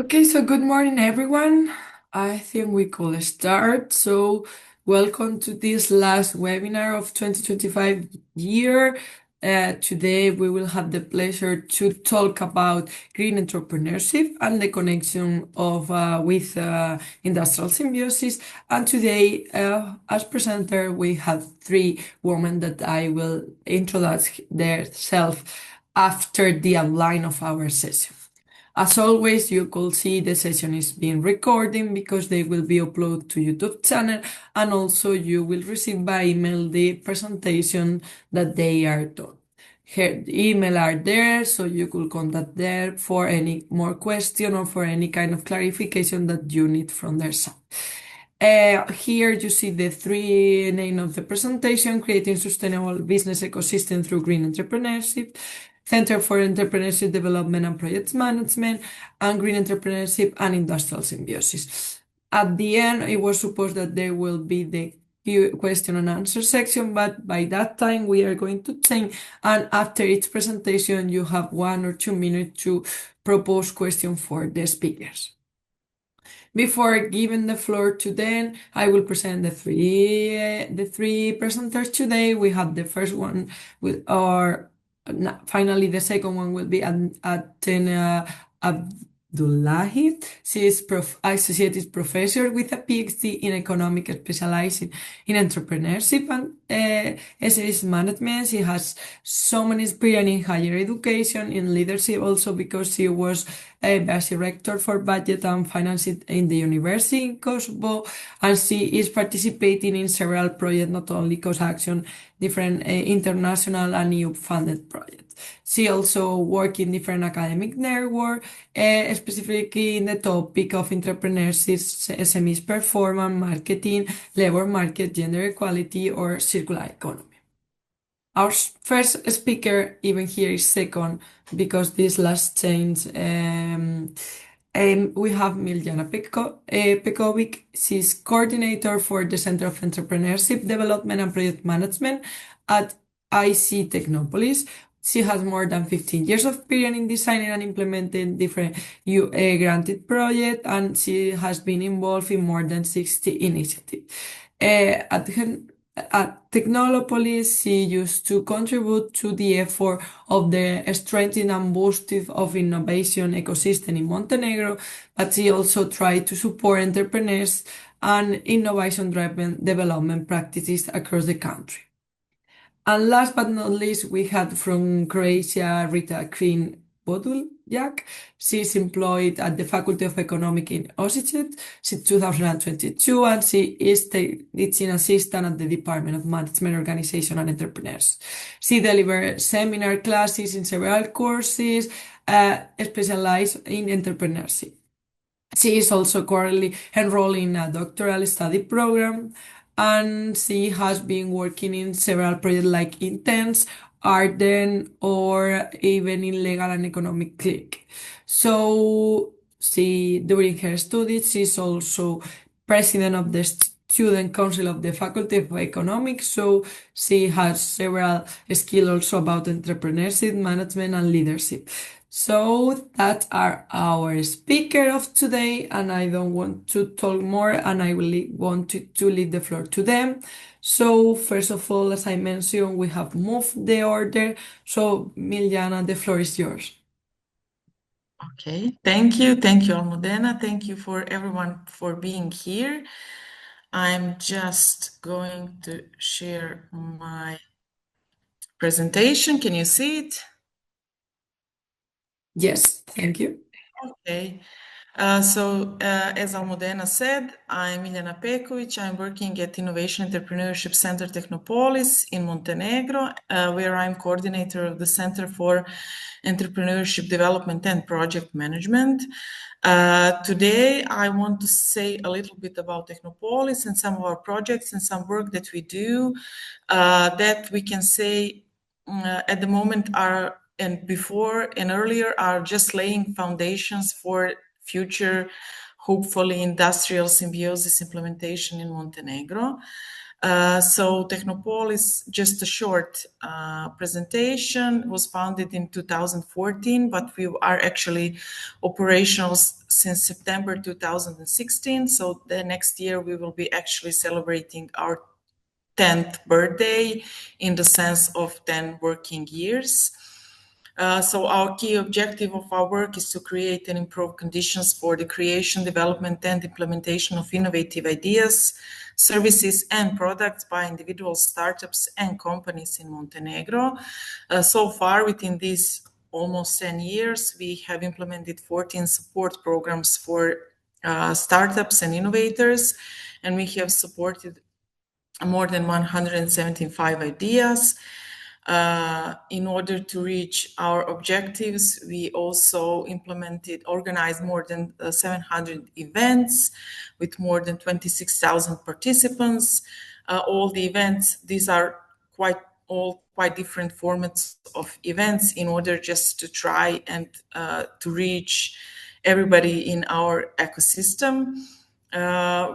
Okay, so good morning, everyone. I think we could start. So, welcome to this last webinar of 2025 year. Today, we will have the pleasure to talk about green entrepreneurship and the connection of with industrial symbiosis. And today, as presenter, we have three women that I will introduce themselves after the outline of our session. As always, you could see the session is being recorded because they will be uploaded to YouTube channel, and also you will receive by email the presentation that they are done. Here, the email are there, so you could contact there for any more question or for any kind of clarification that you need from their side. Here you see the three name of the presentation: creating sustainable business ecosystem through green entrepreneurship, Center for Entrepreneurship Development and Project Management, and Green Entrepreneurship and Industrial Symbiosis. At the end, it was supposed that there will be the question and answer section, but by that time we are going to change, and after each presentation you have 1 or 2 minutes to propose questions for the speakers. Before giving the floor to them, I will present the three presenters today. We have the first one with our finally the second one will be Ajtene Avdullahi. She is associate professor with a PhD in economics, specializing in entrepreneurship and SS management. She has so many experience in higher education, in leadership also, because she was a vice director for budget and finance in the university in Kosovo, and she is participating in several projects, not only COSACTION, different international and EU funded projects. She also works in different academic networks, specifically in the topic of entrepreneurship, SMEs performance, marketing, labor market, gender equality, or circular economy. Our first speaker, even here, is second because this last change. We have Miljana Pekovic. She's coordinator for the Center of Entrepreneurship Development and Project Management at IC Technopolis. She has more than 15 years of experience in designing and implementing different granted projects, and she has been involved in more than 60 initiatives. At Technopolis, she used to contribute to the effort of the strengthening and boosting of innovation ecosystem in Montenegro, but she also tried to support entrepreneurs and innovation-driven development practices across the country. And last but not least, we had from Croatia Rita Green Entrepreneurial. She is employed at the Faculty of Economics in Osijek since 2022, and she is teaching assistant at the Department of Management, Organization and Entrepreneurs. She delivers seminar classes in several courses, specialized in entrepreneurship. She is also currently enrolled in a doctoral study program, and she has been working in several projects like Intense, Arden, or even in Legal and Economic Click. So during her studies, she's also president of the Student Council of the Faculty of Economics, so she has several skills also about entrepreneurship, management, and leadership. So that are our speaker of today, and I don't want to talk more, and I will want to leave the floor to them. So first of all, as I mentioned, we have moved the order. So Miljana, the floor is yours. Okay, thank you. Thank you, Almudena. Thank you for everyone for being here. I'm just going to share my presentation. Can you see it? Yes, thank you. Okay. As Almudena said, I'm Miljana Pekovic. I'm working at Innovation Entrepreneurship Center Technopolis in Montenegro, where I'm coordinator of the Center for Entrepreneurship Development and Project Management. Today, I want to say a little bit about Technopolis and some of our projects and some work that we do that we can say at the moment are and before and earlier are just laying foundations for future, hopefully, industrial symbiosis implementation in Montenegro. So Technopolis, just a short presentation, was founded in 2014, but we are actually operational since September 2016. So the next year we will be actually celebrating our 10th birthday in the sense of 10 working years. So our key objective of our work is to create and improve conditions for the creation, development, and implementation of innovative ideas, services, and products by individual startups and companies in Montenegro. So far, within these almost 10 years, we have implemented 14 support programs for startups and innovators, and we have supported more than 175 ideas. In order to reach our objectives, we also organized more than 700 events with more than 26,000 participants. All the events, these are quite different formats of events in order just to try and to reach everybody in our ecosystem.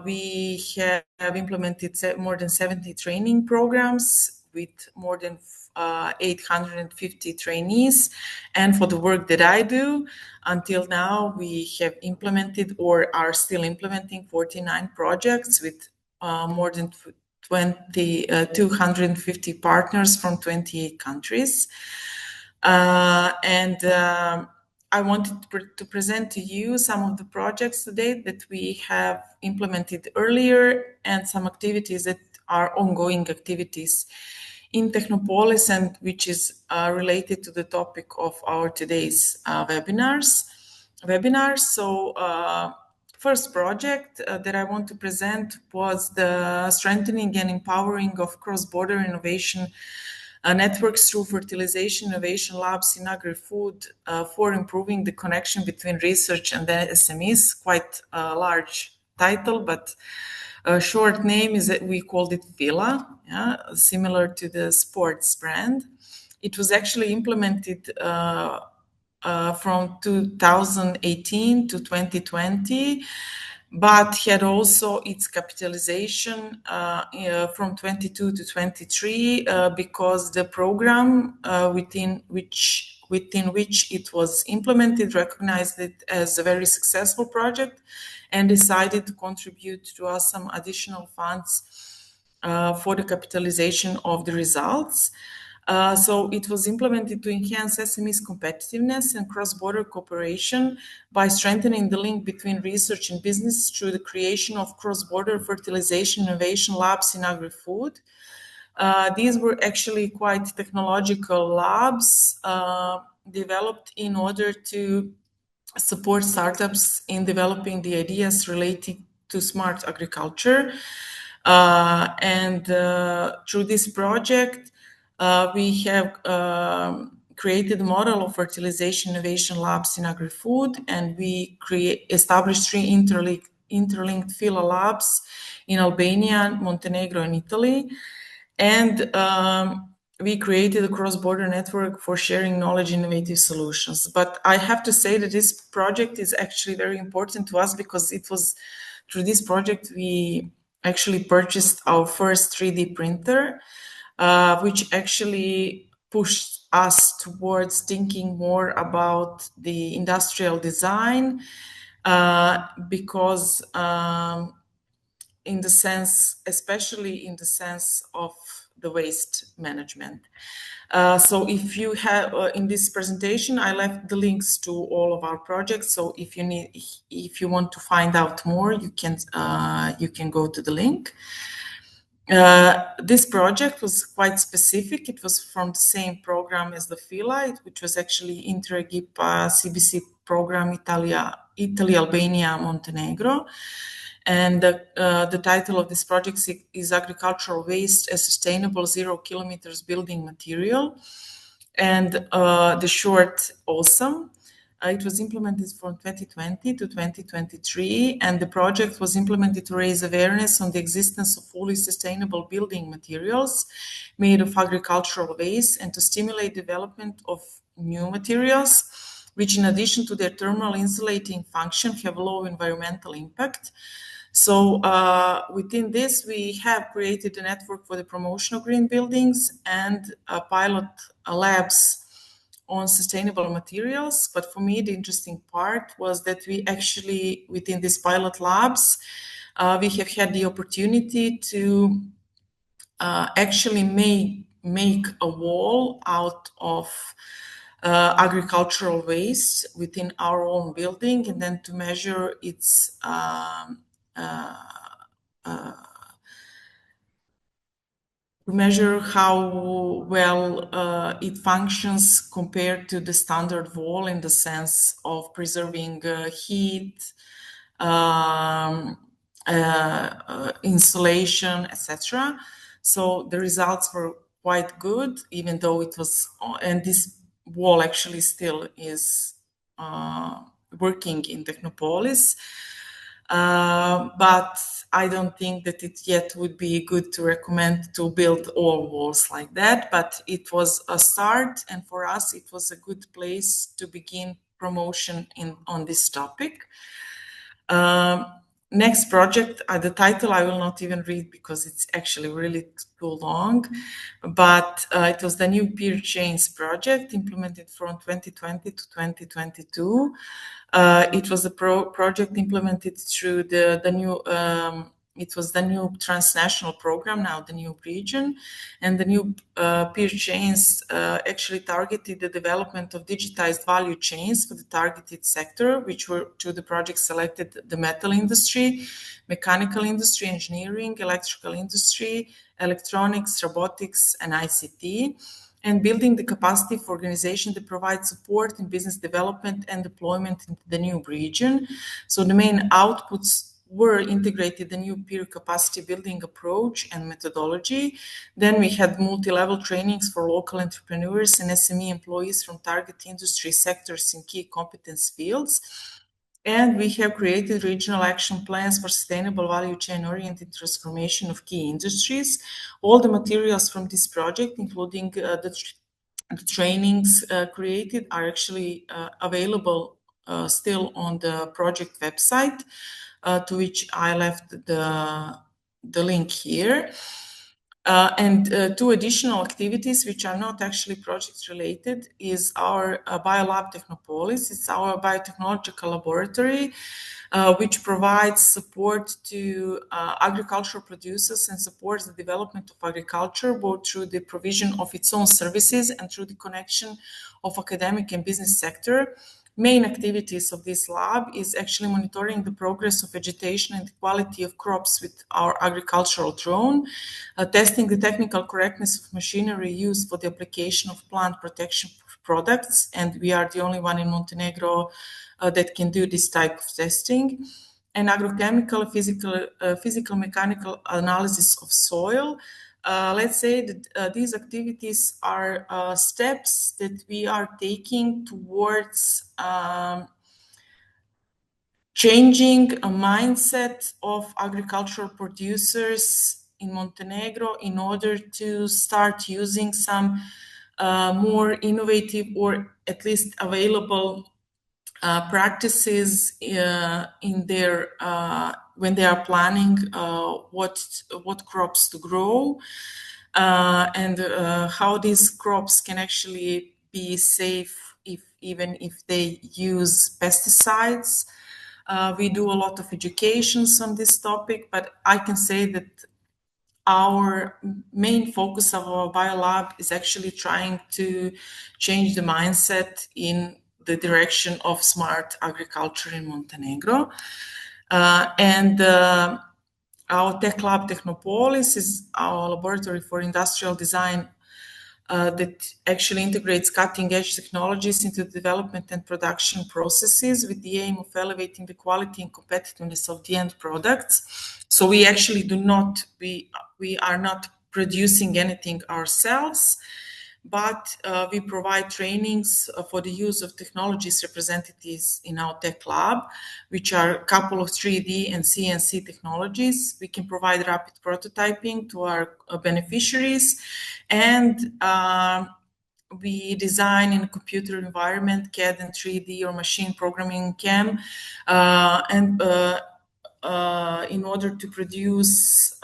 We have implemented more than 70 training programs with more than 850 trainees. And for the work that I do, until now, we have implemented or are still implementing 49 projects with more than 250 partners from 28 countries. I wanted to present to you some of the projects today that we have implemented earlier and some activities that are ongoing activities in Technopolis and which is related to the topic of our today's webinar. So first project that I want to present was the strengthening and empowering of cross-border innovation networks through fertilization innovation labs in agri-food for improving the connection between research and the SMEs. Quite a large title, but a short name is that we called it Villa, similar to the sports brand. It was actually implemented from 2018 to 2020, but had also its capitalization from 22 to 23 because the program within which it was implemented recognized it as a very successful project and decided to contribute to us some additional funds for the capitalization of the results. So it was implemented to enhance SMEs' competitiveness and cross-border cooperation by strengthening the link between research and business through the creation of cross-border fertilization innovation labs in agri-food. These were actually quite technological labs developed in order to support startups in developing the ideas related to smart agriculture. Through this project, we have created a model of fertilization innovation labs in agri-food, and we established three interlinked Fila labs in Albania, Montenegro, and Italy. And we created a cross-border network for sharing knowledge, innovative solutions. But I have to say that this project is actually very important to us because it was through this project we actually purchased our first 3D printer, which actually pushed us towards thinking more about the industrial design because in the sense, especially in the sense of the waste management. So if you have in this presentation, I left the links to all of our projects. So if you want to find out more, you can go to the link. This project was quite specific. It was from the same program as the Fila, which was actually Interregip CBC program Italy, Albania, Montenegro. And the title of this project is Agricultural Waste as Sustainable 0 Kilometers Building Material. And the short Awesome. It was implemented from 2020 to 2023, and the project was implemented to raise awareness on the existence of fully sustainable building materials made of agricultural waste and to stimulate development of new materials, which in addition to their thermal insulating function have low environmental impact. So within this, we have created a network for the promotion of green buildings and pilot labs on sustainable materials. But for me, the interesting part was that we actually, within these pilot labs, we have had the opportunity to actually make a wall out of agricultural waste within our own building, and then to measure its measure how well it functions compared to the standard wall in the sense of preserving heat, um, insulation, etc. So the results were quite good, even though it was, and this wall actually still is working in Technopolis. But I don't think that it yet would be good to recommend to build all walls like that. But it was a start, and for us, it was a good place to begin promotion on this topic. Next project, the title I will not even read because it's actually really too long, but it was the new peer chains project implemented from 2020 to 2022. It was a project implemented through the new it was the new transnational program, now the new region, and the new peer chains actually targeted the development of digitized value chains for the targeted sector, which were to the project selected the metal industry, mechanical industry, engineering, electrical industry, electronics, robotics, and ICT, and building the capacity for organization to provide support in business development and deployment into the new region. So the main outputs were integrated the new peer capacity building approach and methodology. Then we had multi-level trainings for local entrepreneurs and SME employees from target industry sectors in key competence fields. And we have created regional action plans for sustainable value chain oriented transformation of key industries. All the materials from this project, including the trainings created, are actually available still on the project website, to which I left the link here. And two additional activities, which are not actually project related, is our Biolab Technopolis. It's our biotechnological laboratory, which provides support to agricultural producers and supports the development of agriculture, both through the provision of its own services and through the connection of academic and business sector. Main activities of this lab is actually monitoring the progress of vegetation and the quality of crops with our agricultural drone, testing the technical correctness of machinery used for the application of plant protection products, and we are the only one in Montenegro that can do this type of testing, and agrochemical, physical, mechanical analysis of soil. Let's say that these activities are steps that we are taking towards changing a mindset of agricultural producers in Montenegro in order to start using some more innovative or at least available practices in their when they are planning what crops to grow, and how these crops can actually be safe even if they use pesticides. We do a lot of educations on this topic, but I can say that our main focus of our biolab is actually trying to change the mindset in the direction of smart agriculture in Montenegro. And our tech lab Technopolis is our laboratory for industrial design that actually integrates cutting-edge technologies into the development and production processes with the aim of elevating the quality and competitiveness of the end products. So we actually we are not producing anything ourselves, but we provide trainings for the use of technologies representatives in our tech lab, which are a couple of 3D and CNC technologies. We can provide rapid prototyping to our beneficiaries, and we design in a computer environment, CAD and 3D or machine programming CAM, and in order to produce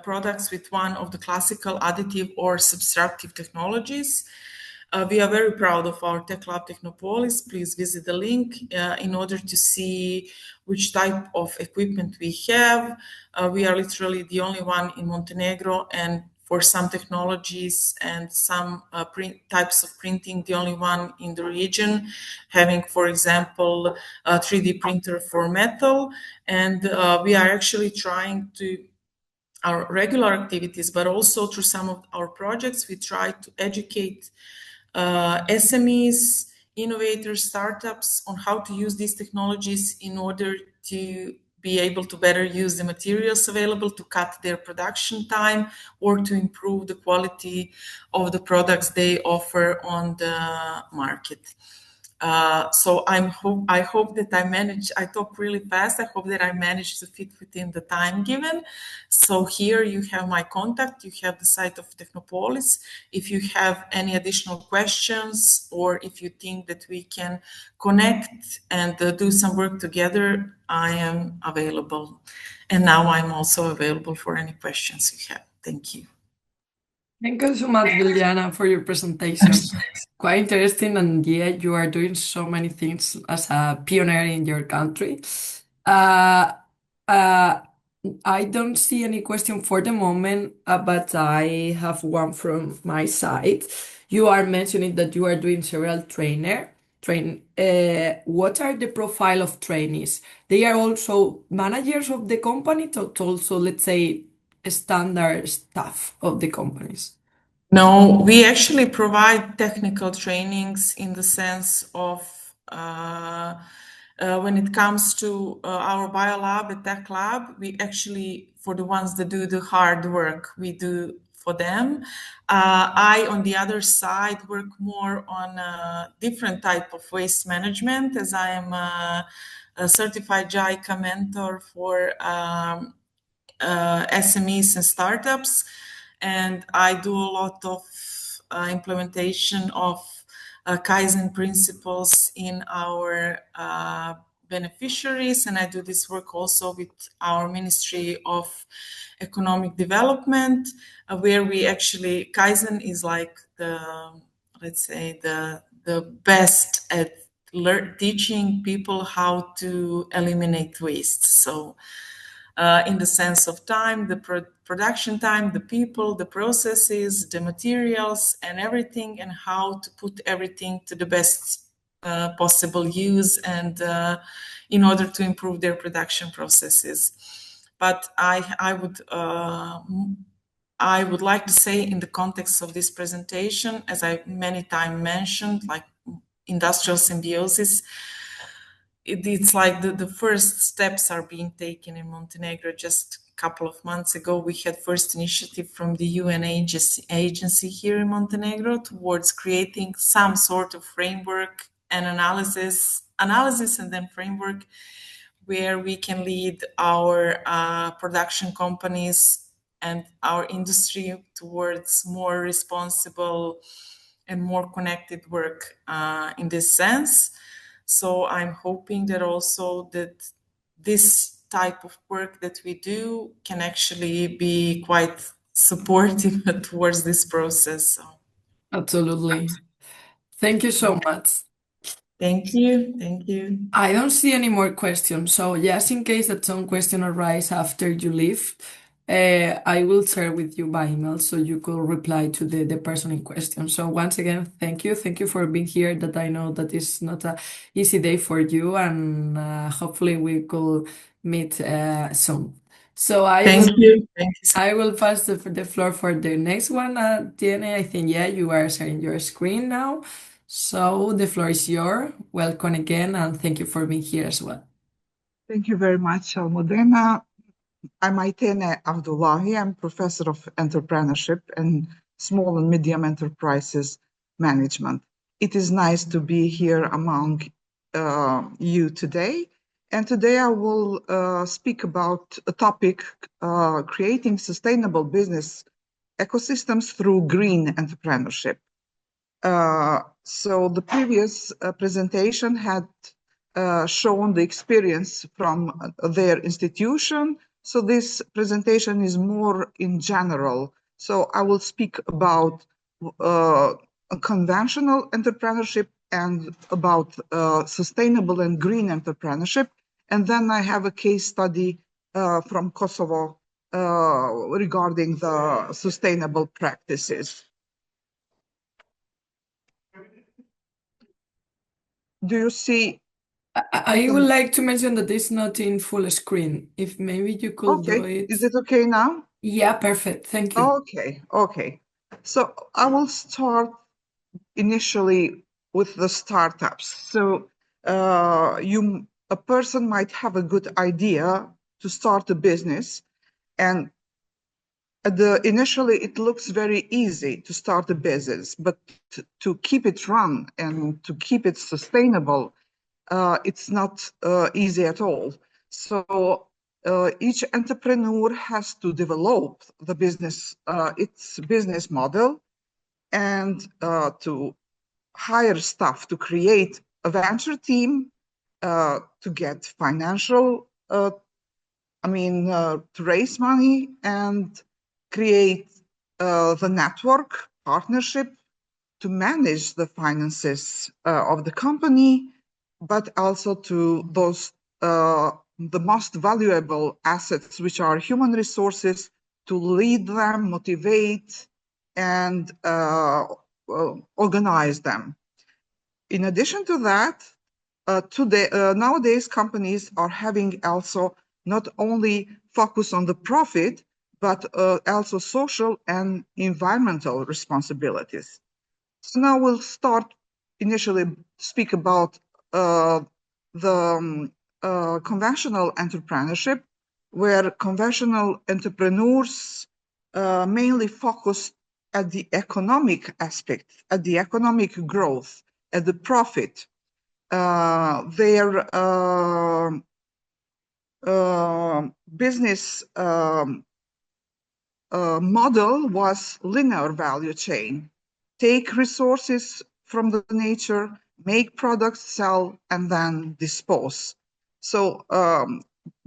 products with one of the classical additive or subtractive technologies. We are very proud of our Tech Lab Technopolis. Please visit the link in order to see which type of equipment we have. We are literally the only one in Montenegro, and for some technologies and some types of printing, the only one in the region, having, for example, a 3D printer for metal. And we are actually trying to our regular activities, but also through some of our projects, we try to educate SMEs, innovators, startups on how to use these technologies in order to be able to better use the materials available, to cut their production time, or to improve the quality of the products they offer on the market. So I hope that I talk really fast. I hope that I managed to fit within the time given. So here you have my contact, you have the site of Technopolis. If you have any additional questions, or if you think that we can connect and do some work together, I am available. And now I'm also available for any questions you have. Thank you. Thank you so much, Miljana, for your presentation. Quite interesting, and yeah, you are doing so many things as a pioneer in your country. Uh, uh, I don't see any question for the moment, but I have one from my side. You are mentioning that you are doing several train. What are the profile of trainees? They are also managers of the company, to also, let's say, standard staff of the companies. No, we actually provide technical trainings in the sense of when it comes to our biolab and tech lab, we actually, for the ones that do the hard work, we do for them. I, on the other side, work more on a different type of waste management, as I am a certified JICA mentor for SMEs and startups, and I do a lot of implementation of Kaizen principles in our beneficiaries, and I do this work also with our Ministry of Economic Development, where we actually Kaizen is like the, let's say, the best at teaching people how to eliminate waste. So in the sense of time, the production time, the people, the processes, the materials, and everything, and how to put everything to the best possible use, and in order to improve their production processes. But I would like to say, in the context of this presentation, as I many times mentioned, like Industrial Symbiosis, it's like the first steps are being taken in Montenegro. Just a couple of months ago, we had first initiative from the UN agency here in Montenegro towards creating some sort of framework and analysis and then framework where we can lead our production companies and our industry towards more responsible and more connected work in this sense. So I'm hoping that also that this type of work that we do can actually be quite supportive towards this process. So, Absolutely. Thank you so much. thank you. Thank you. I don't see any more questions. So just in case that some question arise after you leave, I will share with you by email so you could reply to the person in question. So once again, thank you. Thank you for being here. That I know that is not a easy day for you, and hopefully we could meet soon. So Thank you. Thank you. I will pass the floor for the next one. Tiene, I think, yeah, you are sharing your screen now. So the floor is yours. Welcome again, and thank you for being here as well. Thank you very much, Almudena. I'm Ajtene Avdullahi. I'm professor of entrepreneurship and small and medium enterprises management. It is nice to be here among you today. And today I will speak about a topic, creating sustainable business ecosystems through green entrepreneurship. So the previous presentation had shown the experience from their institution. So this presentation is more in general. So I will speak about a conventional entrepreneurship and about sustainable and green entrepreneurship. And then I have a case study from Kosovo regarding the sustainable practices. Do you see? I would like to mention that it's not in full screen. If maybe you could do Okay, it. is it okay now? Yeah, perfect. Thank you. Okay. So I will start initially with the startups. So a person might have a good idea to start a business, and initially it looks very easy to start a business, but to keep it run and to keep it sustainable, it's not easy at all. So each entrepreneur has to develop the business, its business model, and to hire staff to create a venture team, to get financial, to raise money and create the network partnership to manage the finances of the company, but also to those the most valuable assets, which are human resources, to lead them, motivate, and organize them. In addition to that, nowadays companies are having also not only focus on the profit, but also social and environmental responsibilities. So now we'll start initially speak about the conventional entrepreneurship, where conventional entrepreneurs mainly focus at the economic aspect, at the economic growth, at the profit. Their business model was linear value chain. Take resources from the nature, make products, sell, and then dispose. So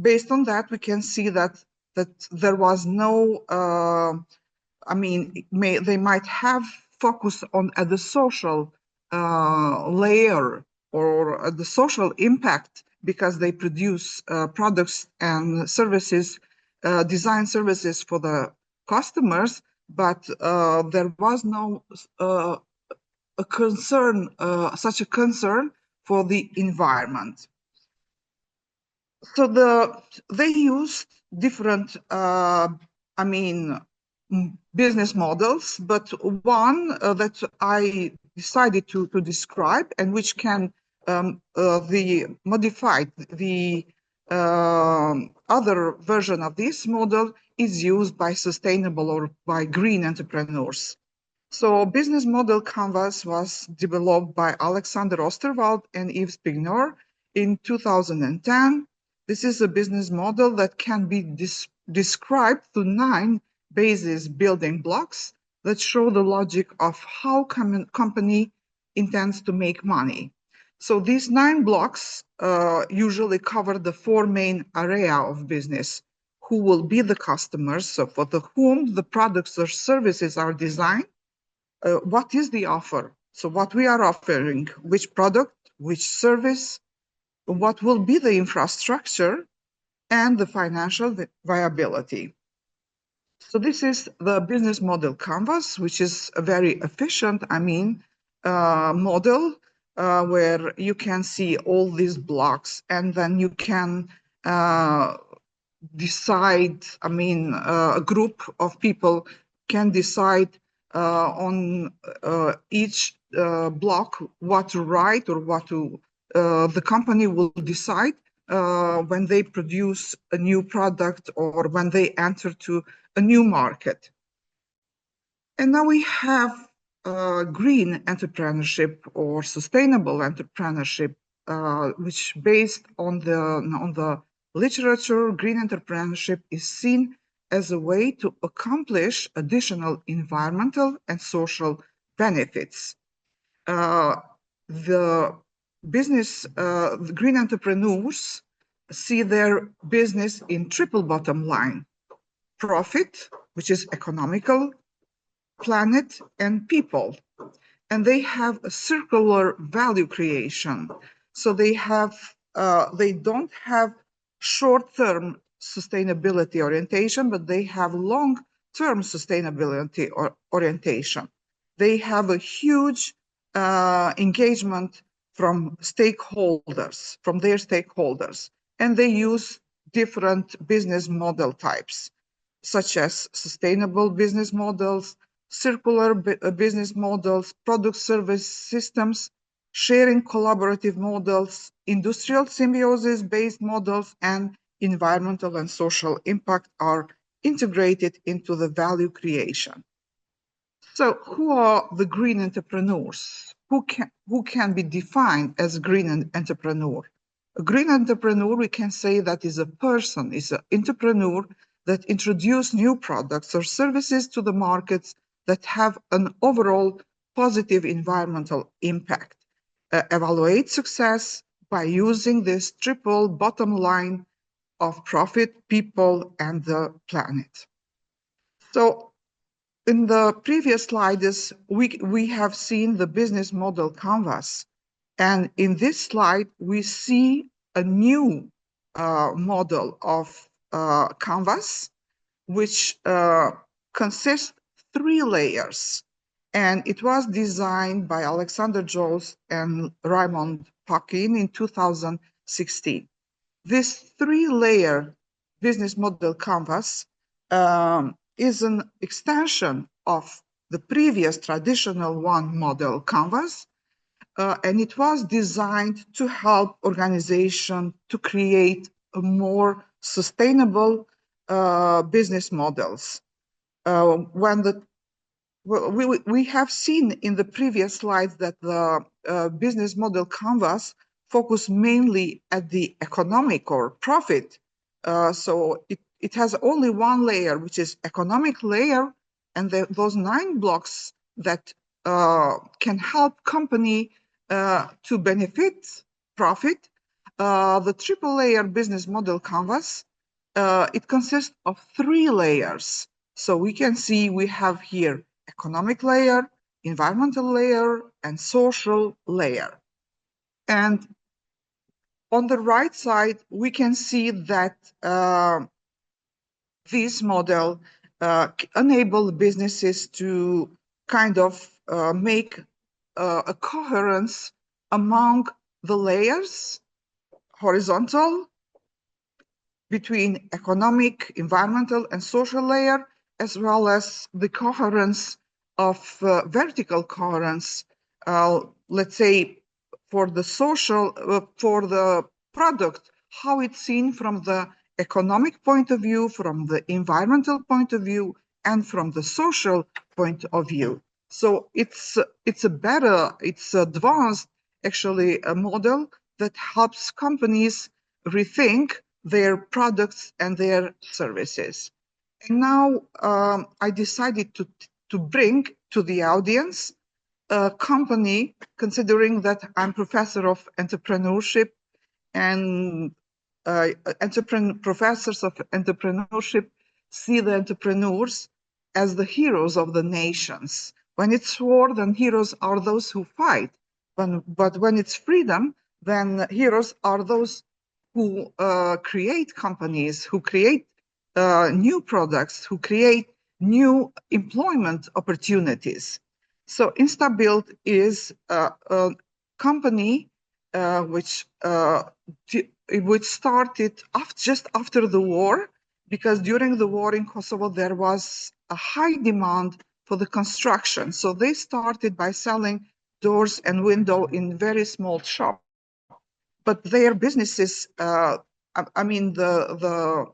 based on that, we can see that there was no, they might have focused on at the social layer or the social impact because they produce products and services, design services for the customers, but there was no a concern, such a concern for the environment. So they used different, business models, but one that I decided to describe and which can modified the other version of this model is used by sustainable or by green entrepreneurs. So business model canvas was developed by Alexander Osterwald and Yves Pignor in 2010. This is a business model that can be described to 9 basis building blocks that show the logic of how company intends to make money. So these 9 blocks usually cover the 4 main area of business. Who will be the customers, so for whom the products or services are designed, what is the offer? So what we are offering, which product, which service, what will be the infrastructure, and the financial viability. So this is the business model canvas, which is a very efficient, model where you can see all these blocks, and then you can decide, a group of people can decide on each block what to write or what to, the company will decide when they produce a new product or when they enter to a new market. And now we have green entrepreneurship or sustainable entrepreneurship, which based on the literature, green entrepreneurship is seen as a way to accomplish additional environmental and social benefits. The the green entrepreneurs see their business in triple bottom line: profit, which is economical, planet, and people. And they have a circular value creation. So they don't have short-term sustainability orientation, but they have long-term sustainability orientation. They have a huge engagement from stakeholders, from their stakeholders, and they use different business model types, such as sustainable business models, circular business models, product service systems, sharing collaborative models, industrial symbiosis based models, and environmental and social impact are integrated into the value creation. So who are the green entrepreneurs? Who can be defined as a green entrepreneur? A green entrepreneur, we can say that is a person, is an entrepreneur that introduce new products or services to the markets that have an overall positive environmental impact. Evaluate success by using this triple bottom line of profit, people, and the planet. So in the previous slides, we have seen the business model canvas. And in this slide, we see a new model of canvas, which consists 3 layers. And it was designed by Alexander Jones and Raymond Paquin in 2016. This 3-layer business model canvas is an extension of the previous traditional one model canvas, and it was designed to help organizations to create a more sustainable business models. We have seen in the previous slides that the business model canvas focus mainly at the economic or profit. So it has only one layer, which is economic layer, and those 9 blocks that can help company to benefit profit. The triple layer business model canvas, it consists of 3 layers. So we can see we have here economic layer, environmental layer, and social layer. And on the right side, we can see that this model enable businesses to kind of make a coherence among the layers, horizontal, between economic, environmental, and social layer, as well as the coherence of vertical coherence, let's say for the social, for the product, how it's seen from the economic point of view, from the environmental point of view, and from the social point of view. So it's advanced, actually, a model that helps companies rethink their products and their services. And now I decided to bring to the audience a company, considering that I'm professor of entrepreneurship, and professors of entrepreneurship see the entrepreneurs as the heroes of the nations. When it's war, then heroes are those who fight. But when it's freedom, then heroes are those who create companies, who create new products, who create new employment opportunities. So InstaBuild is a company which started just after the war, because during the war in Kosovo, there was a high demand for the construction. So they started by selling doors and window in very small shop. But their businesses, I mean, the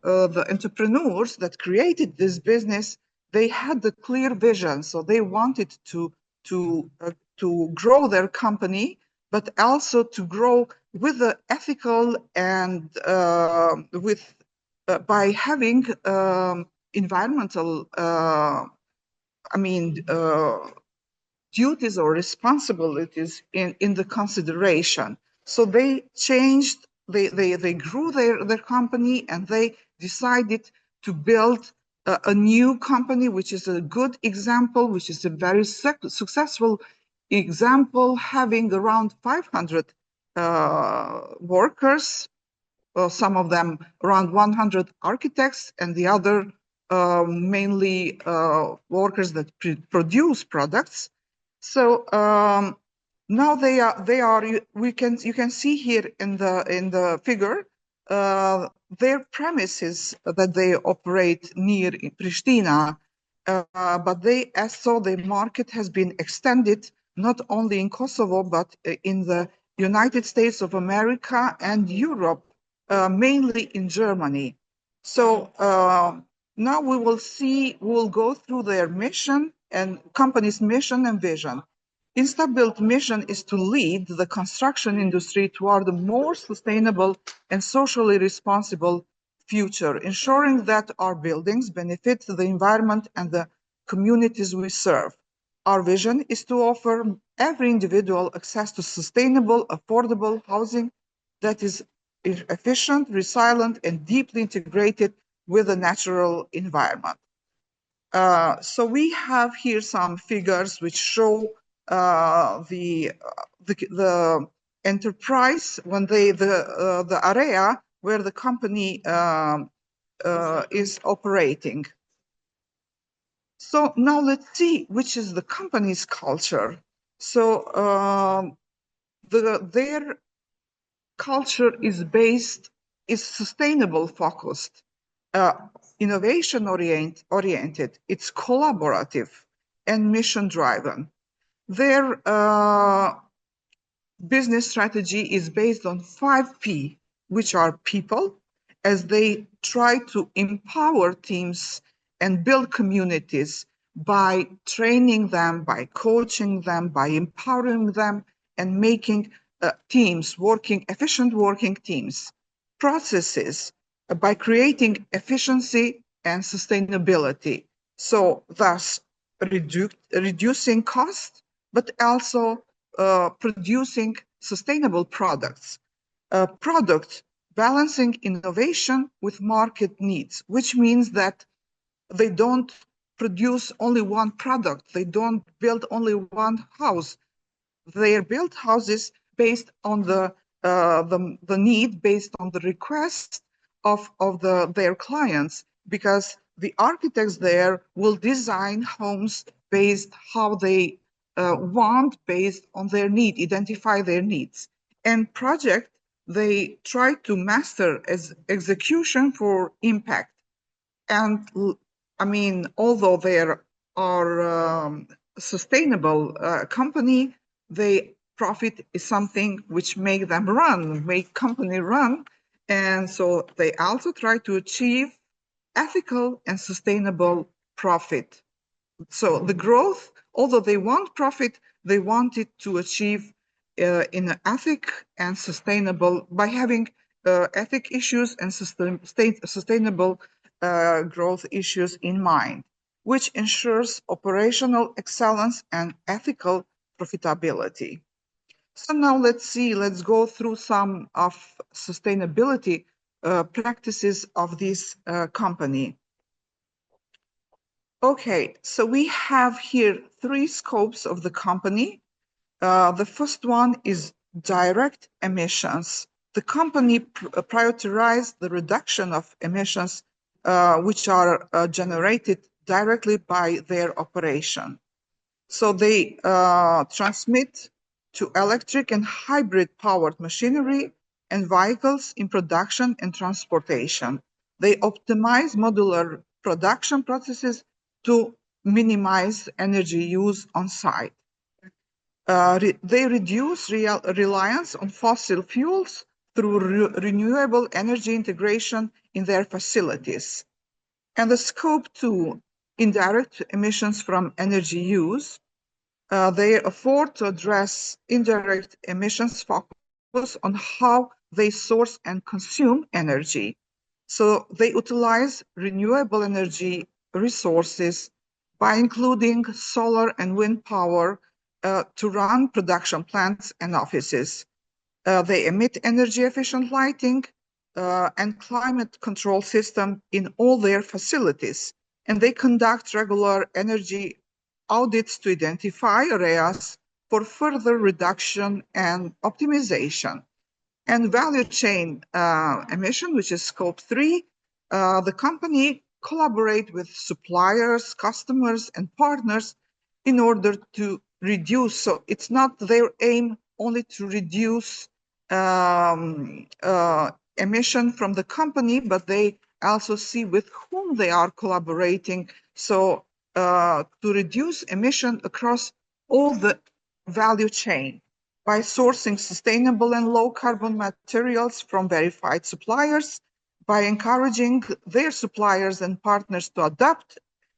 entrepreneurs that created this business, they had the clear vision. So they wanted to grow their company, but also to grow with the ethical and by having environmental, duties or responsibilities in the consideration. So they changed, they grew their company, and they decided to build a new company, which is a good example, which is a very successful example, having around 500 workers, some of them around 100 architects, and the other mainly workers that produce products. So now they are you can see here in the figure their premises that they operate near Pristina, but the market has been extended not only in Kosovo but in the United States of America and Europe, mainly in Germany. So now we'll go through their mission and company's mission and vision. InstaBuild mission is to lead the construction industry toward a more sustainable and socially responsible future, ensuring that our buildings benefit the environment and the communities we serve. Our vision is to offer every individual access to sustainable, affordable housing that is efficient, resilient, and deeply integrated with the natural environment. So we have here some figures which show the enterprise when the area where the company is operating. So now let's see which is the company's culture. So their culture is sustainable focused, innovation oriented, it's collaborative and mission driven. Their business strategy is based on 5P, which are people, as they try to empower teams and build communities by training them, by coaching them, by empowering them, and making teams efficient working teams. Processes, by creating efficiency and sustainability. So thus reducing cost, but also producing sustainable products. Products balancing innovation with market needs, which means that they don't produce only one product. They don't build only one house. They build houses based on the need, based on the request of their clients, because the architects there will design homes based how they want, based on their need, identify their needs. And project, they try to master as execution for impact. And I mean, although they are sustainable company, they profit is something which make them run, make company run. And so they also try to achieve ethical and sustainable profit. So the growth, although they want profit, they want it to achieve in an ethic and sustainable, by having ethic issues and sustainable growth issues in mind, which ensures operational excellence and ethical profitability. So now let's go through some of sustainability practices of this company. Okay, so we have here 3 scopes of the company. The first one is direct emissions. The company prioritized the reduction of emissions which are generated directly by their operation. So they transmit to electric and hybrid powered machinery and vehicles in production and transportation. They optimize modular production processes to minimize energy use on site. They reduce reliance on fossil fuels through renewable energy integration in their facilities. And the scope 2, indirect emissions from energy use, they afford to address indirect emissions focus on how they source and consume energy. So they utilize renewable energy resources by including solar and wind power to run production plants and offices. They emit energy-efficient lighting and climate control system in all their facilities. And they conduct regular energy audits to identify areas for further reduction and optimization. And value chain emission, which is scope 3, the company collaborate with suppliers, customers, and partners in order to reduce. So it's not their aim only to reduce emission from the company, but they also see with whom they are collaborating. So to reduce emission across all the value chain by sourcing sustainable and low carbon materials from verified suppliers, by encouraging their suppliers and partners to adopt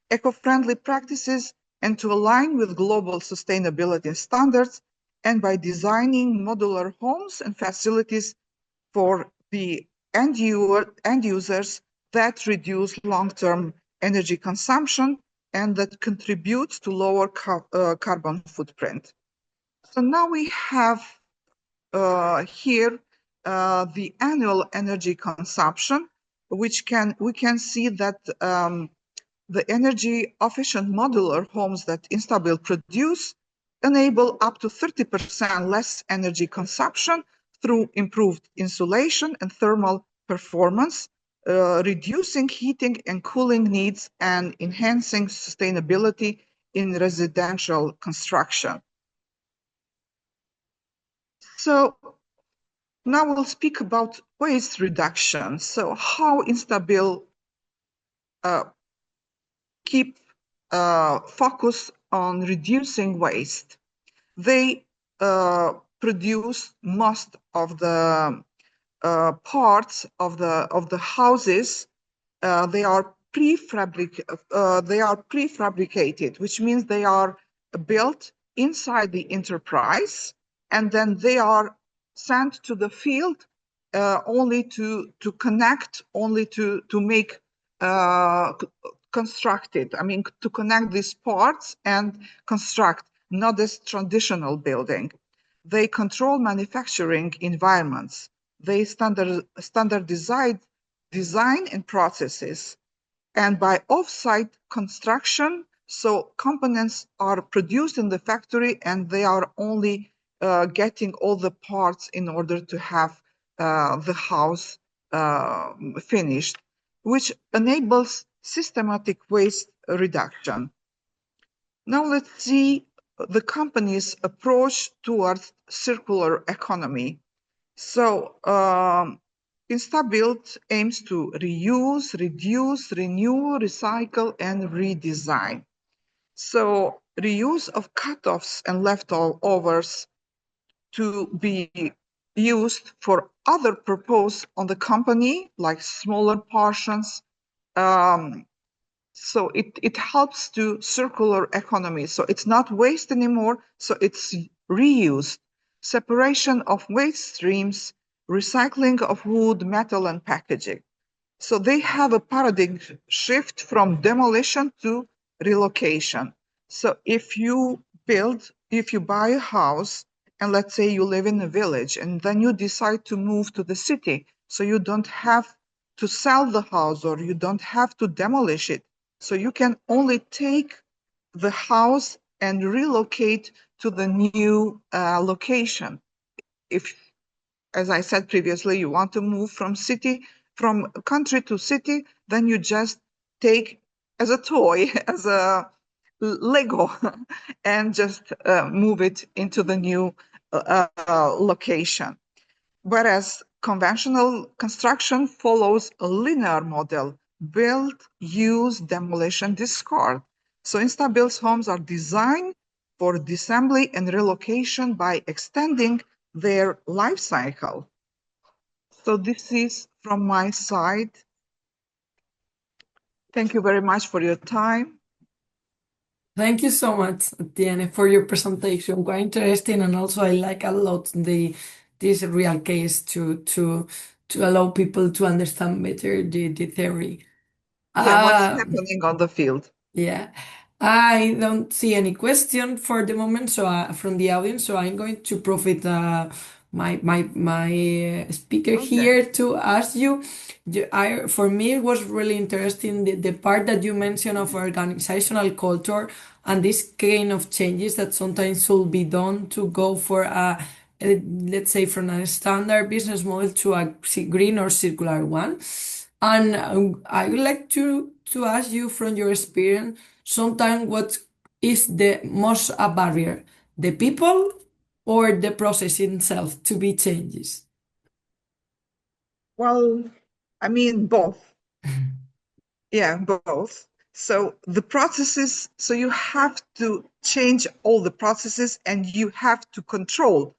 eco-friendly practices and to align with global sustainability standards, and by designing modular homes and facilities for the end users that reduce long-term energy consumption and that contributes to lower carbon footprint. So now we have here the annual energy consumption, which we can see that the energy efficient modular homes that Instabil produce enable up to 30% less energy consumption through improved insulation and thermal performance, reducing heating and cooling needs and enhancing sustainability in residential construction. So now we'll speak about waste reduction. So how Instabil keep focus on reducing waste. They produce most of the parts of the houses. They are prefabricated, which means they are built inside the enterprise, and then they are sent to the field only to connect, only to make constructed. I mean, to connect these parts and construct, not this traditional building. They control manufacturing environments. They standardize design and processes. And by off-site construction, so components are produced in the factory and they are only getting all the parts in order to have the house finished, which enables systematic waste reduction. Now let's see the company's approach towards circular economy. So Instabuild aims to reuse, reduce, renew, recycle, and redesign. So reuse of cutoffs and leftovers to be used for other purpose on the company, like smaller portions. So it helps to circular economy. So it's not waste anymore, so it's reused. Separation of waste streams, recycling of wood, metal, and packaging. So they have a paradigm shift from demolition to relocation. So if you buy a house, and let's say you live in a village, and then you decide to move to the city, so you don't have to sell the house or you don't have to demolish it. So you can only take the house and relocate to the new location. If, as I said previously, you want to move from country to city, then you just take as a toy, as a Lego, and just move it into the new location. Whereas conventional construction follows a linear model: build, use, demolition, discard. So Instabil's homes are designed for disassembly and relocation by extending their life cycle. So this is from my side. Thank you very much for your time. Thank you so much, Ajtene, for your presentation. Quite interesting, and also I like a lot this real case to allow people to understand better the theory. Yeah, what's happening on the field? Yeah. I don't see any question for the moment, so from the audience. So I'm going to profit my speaker Okay. here to ask you. For me, it was really interesting the part that you mentioned of organizational culture and this kind of changes that sometimes should be done to go for let's say, from a standard business model to a green or circular one. And I would like to ask you from your experience, sometimes what is the most a barrier, the people or the process itself to be changes? Well, I mean, both. Yeah, both. So the processes, so you have to change all the processes and you have to control,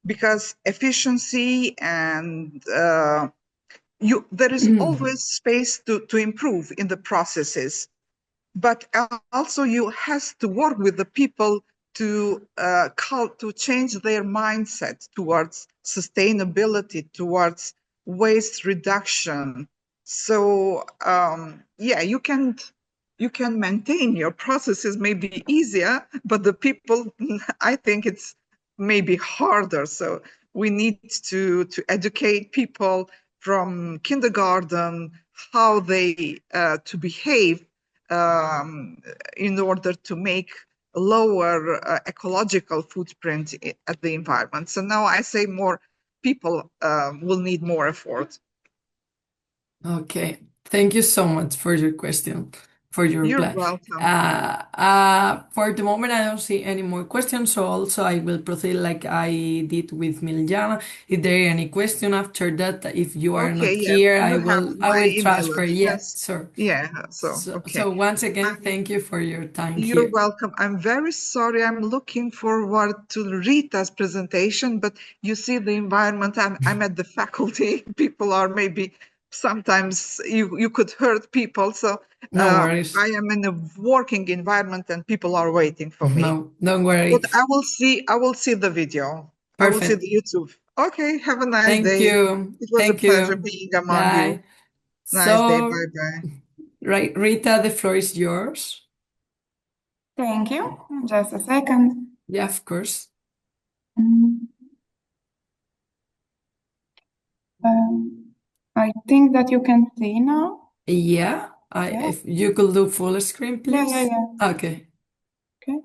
because efficiency and there is always space to improve in the processes. But also you has to work with the people to to change their mindset towards sustainability, towards waste reduction. So yeah, you can maintain your processes maybe easier, but the people, I think it's maybe harder. So we need to educate people from kindergarten how they to behave in order to make a lower ecological footprint at the environment. So now I say more people will need more effort. Okay, thank you so much for your question, for your You're reply. welcome. For the moment, I don't see any more questions, so also I will proceed like I did with Miljana. If there are any question after that, if you are Okay, not yeah, here, you have I my will email transfer. Yeah, address. sure. Yeah, so So, okay. so once again, Um, thank you for your time You're here. welcome. I'm very sorry. I'm looking forward to Rita's presentation, but you see the environment. I'm at the faculty. People are maybe sometimes you could hurt people. So No worries. I am in a working environment and people are waiting for me. No, don't But worry. I will see the video. I will see Perfect. the YouTube. Okay, have a nice Thank day. you. It was a Thank pleasure you. being among you. Bye. Nice day. So, Bye bye. right, Rita, the floor is yours. Thank you. Just a second. Yeah, of course. I think that you can see now. Yeah, Yeah. if you could do full screen, please. Yeah. Okay. Okay.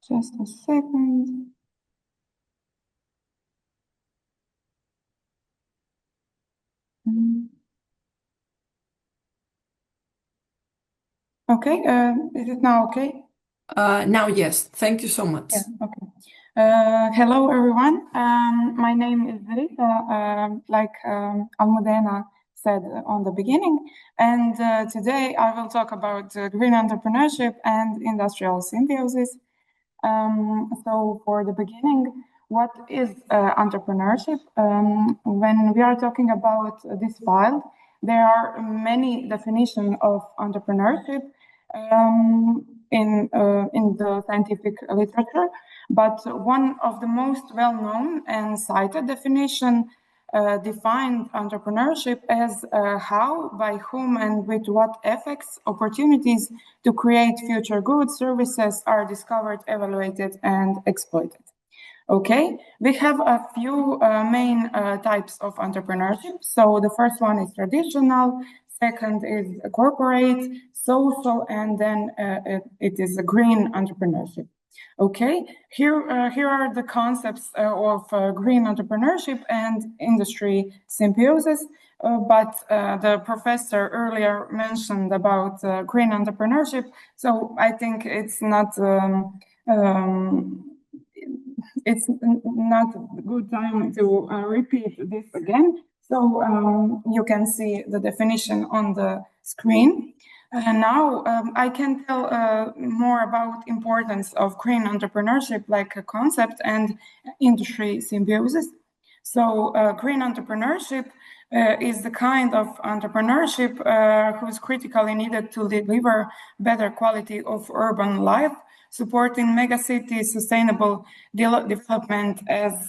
Just a second. Okay. Is it now okay? Now, yes. Thank you so much. Yeah. Okay. Hello, everyone. My name is Rita, like Almudena said on the beginning, and today I will talk about green entrepreneurship and industrial symbiosis. So for the beginning, what is entrepreneurship? When we are talking about this field, there are many definitions of entrepreneurship in the scientific literature, but one of the most well-known and cited definition defined entrepreneurship as how, by whom, and with what effects opportunities to create future goods, services are discovered, evaluated, and exploited. Okay, we have a few main types of entrepreneurship. So the first one is traditional, second is corporate, social, and then it is a green entrepreneurship. Okay, here are the concepts of green entrepreneurship and industry symbiosis. But the professor earlier mentioned about green entrepreneurship, so I think it's not a good time to repeat this again. So you can see the definition on the screen. Now I can tell more about importance of green entrepreneurship like a concept and industry symbiosis. So green entrepreneurship is the kind of entrepreneurship who is critically needed to deliver better quality of urban life, supporting megacities sustainable development as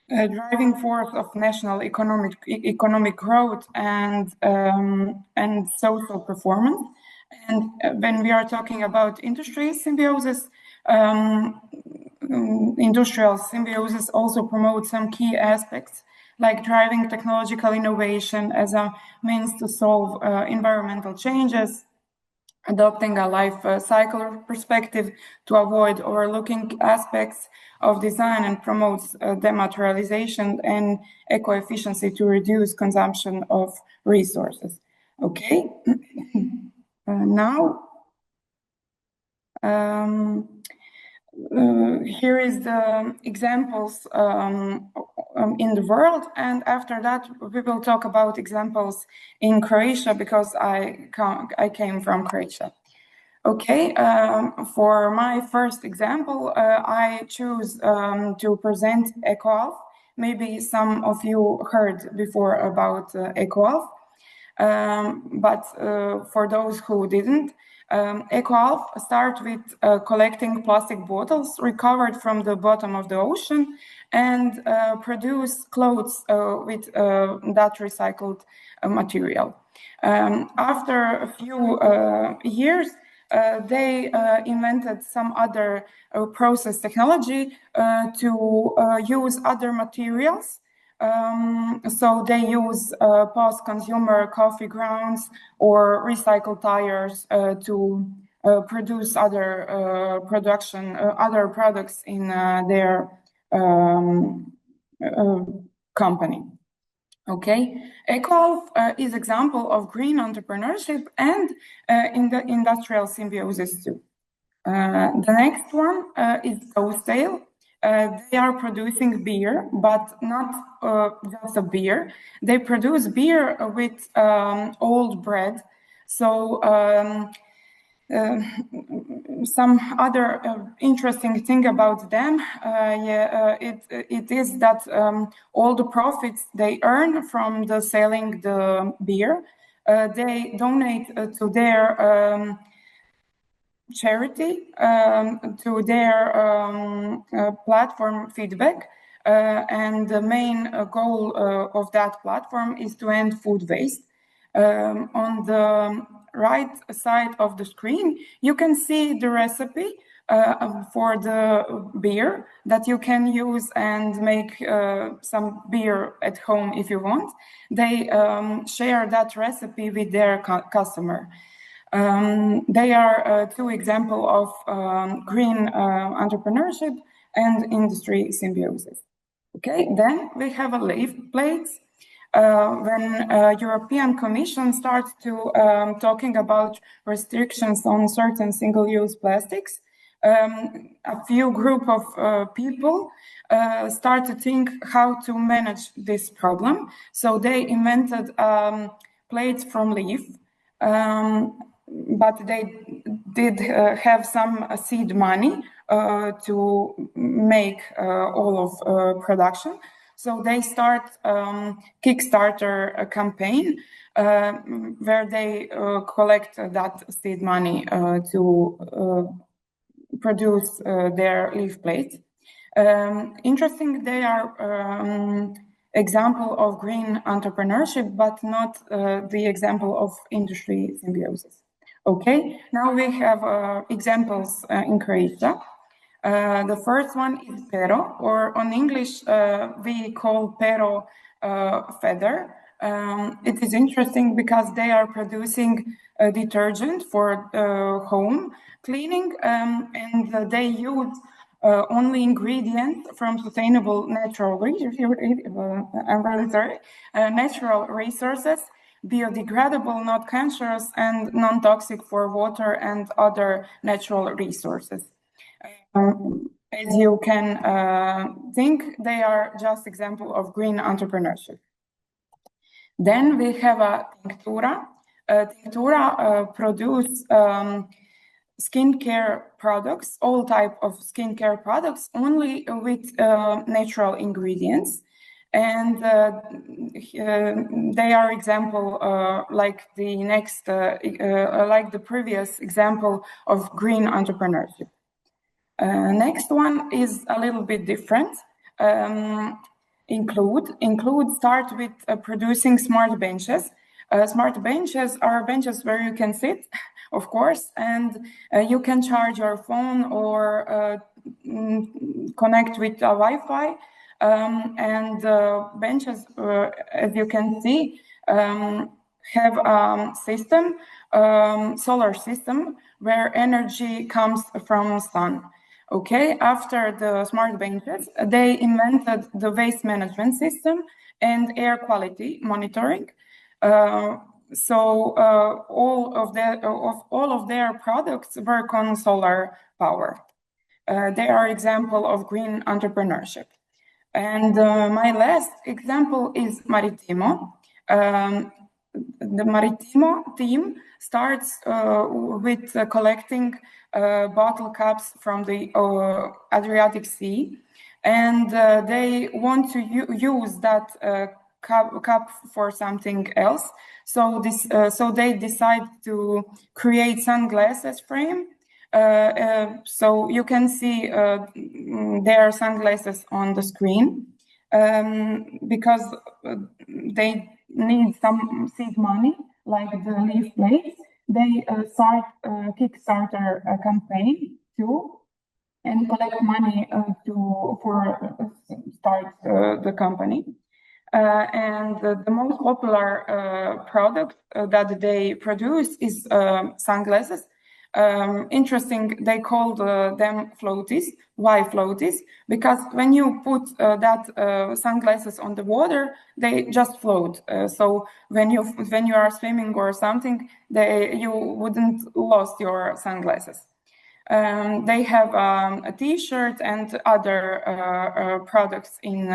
driving force of national economic growth and social performance. And when we are talking about industry symbiosis, industrial symbiosis also promotes some key aspects like driving technological innovation as a means to solve environmental changes, adopting a life cycle perspective to avoid overlooking aspects of design, and promotes dematerialization and eco-efficiency to reduce consumption of resources. Okay, now here is the examples in the world, and after that we will talk about examples in Croatia because I came from Croatia. Okay, for my first example, I choose to present EcoAlf. Maybe some of you heard before about EcoAlf, but for those who didn't, EcoAlf start with collecting plastic bottles recovered from the bottom of the ocean and produce clothes with that recycled material. After a few years, they invented some other process technology to use other materials. So they use post-consumer coffee grounds or recycled tires to produce other other products in their company. Okay, EcoAlf is example of green entrepreneurship and in the industrial symbiosis too. The next one is Coastale. They are producing beer, but not just a beer. They produce beer with old bread. So some other interesting thing about them, it is that all the profits they earn from the selling the beer, they donate to their charity, to their platform feedback, and the main goal of that platform is to end food waste. On the right side of the screen, you can see the recipe for the beer that you can use and make some beer at home if you want. They share that recipe with their customer. They are two examples of green entrepreneurship and industry symbiosis. Okay, then we have a leaf plates. When European Commission starts to talking about restrictions on certain single-use plastics, a few group of people start to think how to manage this problem. So they invented plates from leaf. But they did have some seed money to make all of production. So they start Kickstarter campaign where they collect that seed money to produce their leaf plates. Interesting, they are example of green entrepreneurship, but not the example of industry symbiosis. Okay, now we have examples in Croatia. The first one is Pero, or on English we call Pero feather. It is interesting because they are producing a detergent for home cleaning, and they use only ingredients from sustainable natural natural resources, biodegradable, not cancerous, and non-toxic for water and other natural resources. As you can think, they are just example of green entrepreneurship. Then we have a Tinctura. Tinctura produce skincare products, all type of skincare products, only with natural ingredients. And they are example like the next, like the previous example of green entrepreneurship. Next one is a little bit different. include start with producing smart benches. Smart benches are benches where you can sit, of course, and you can charge your phone or connect with Wi-Fi. And benches, as you can see, have a system, solar system, where energy comes from sun. Okay, after the smart benches, they invented the waste management system and air quality monitoring. So all of their products work on solar power. They are example of green entrepreneurship. And my last example is Maritimo. The Maritimo team starts with collecting bottle caps from the Adriatic Sea, and they want to use that cup for something else. So they decide to create sunglasses frame. So you can see their sunglasses on the screen because they need some seed money, like the leaf plates. They start a Kickstarter campaign too, and collect money for start the company. And the most popular product that they produce is sunglasses. Interesting, they called them floaties. Why floaties? Because when you put that sunglasses on the water, they just float. So when you are swimming or something, you wouldn't lost your sunglasses. They have a T-shirt and other products in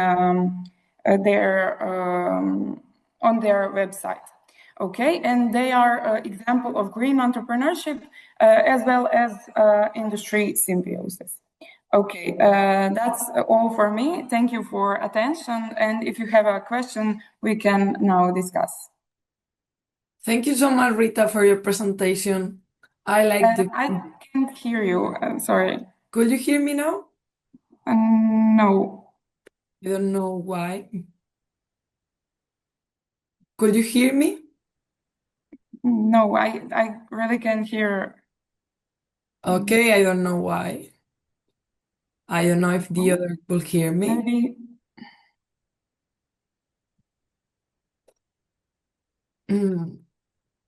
their on their website. Okay, and they are example of green entrepreneurship as well as industry symbiosis. Okay, that's all for me. Thank you for attention. And if you have a question, we can now discuss. Thank you so much, Rita, for your presentation. I can't hear you. Sorry. Could you hear me now? No. I don't know why. Could you hear me? No, I really can't hear. Okay, I don't know why. I don't know if the other could hear me. Maybe.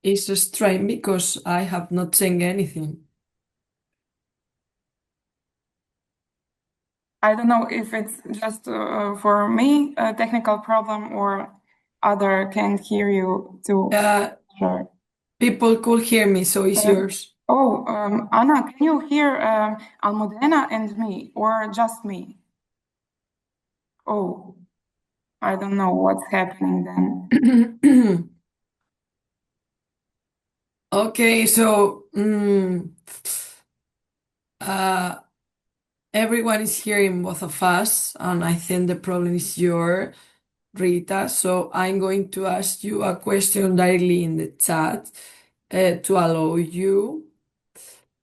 It's strange because I have not seen anything. I don't know if it's just for me a technical problem or other can't hear you too. Sure. People could hear me, so it's yours. Oh, Anna, can you hear Almudena and me, or just me? Oh, I don't know what's happening then. Okay, so everyone is hearing both of us, and I think the problem is your Rita. So I'm going to ask you a question directly in the chat to allow you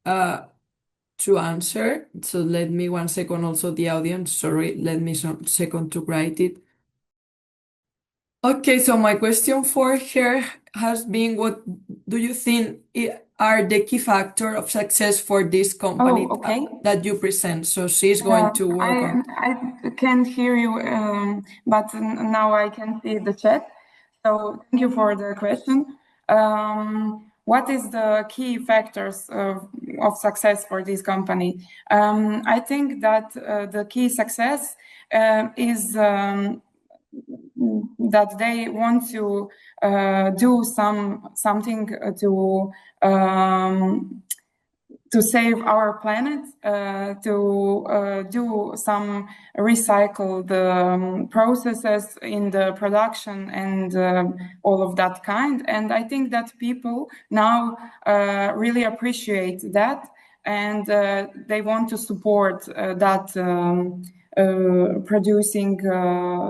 to answer. So let me 1 second, also the audience. Sorry, let me some second to write it. Okay, so my question for her has been, what do you think are the key factors of success for this company that you present? So she's going to work on. I can't hear you, but now I can see the chat. So thank you for the question. What is the key factors of success for this company? I think that the key success is that they want to do something to save our planet, to do some recycled processes in the production and all of that kind. And I think that people now really appreciate that, and they want to support that producing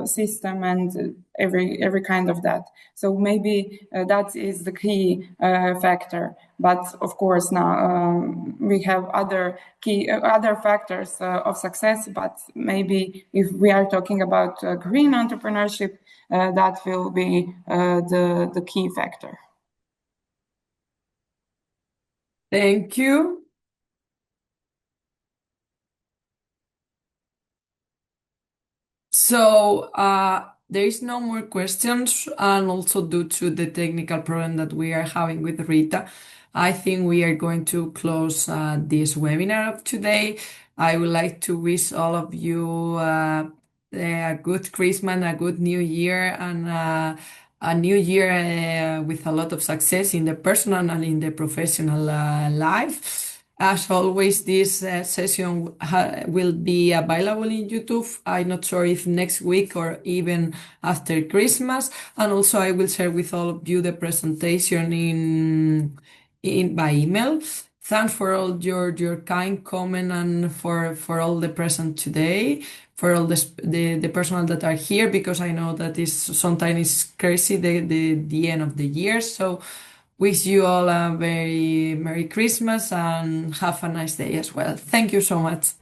system and every kind of that. So maybe that is the key factor. But of course, now we have other factors of success. But maybe if we are talking about green entrepreneurship, that will be the key factor. Thank you. So there is no more questions, and also due to the technical problem that we are having with Rita, I think we are going to close this webinar of today. I would like to wish all of you a good Christmas, a good New Year, and a new year with a lot of success in the personal and in the professional life. As always, this session will be available in YouTube. I'm not sure if next week or even after Christmas. And also, I will share with all of you the presentation in by email. Thanks for all your kind comment and for all the present today, for all the personnel that are here, because I know that is sometimes it's crazy the end of the year. So wish you all a very Merry Christmas and have a nice day as well. Thank you so much.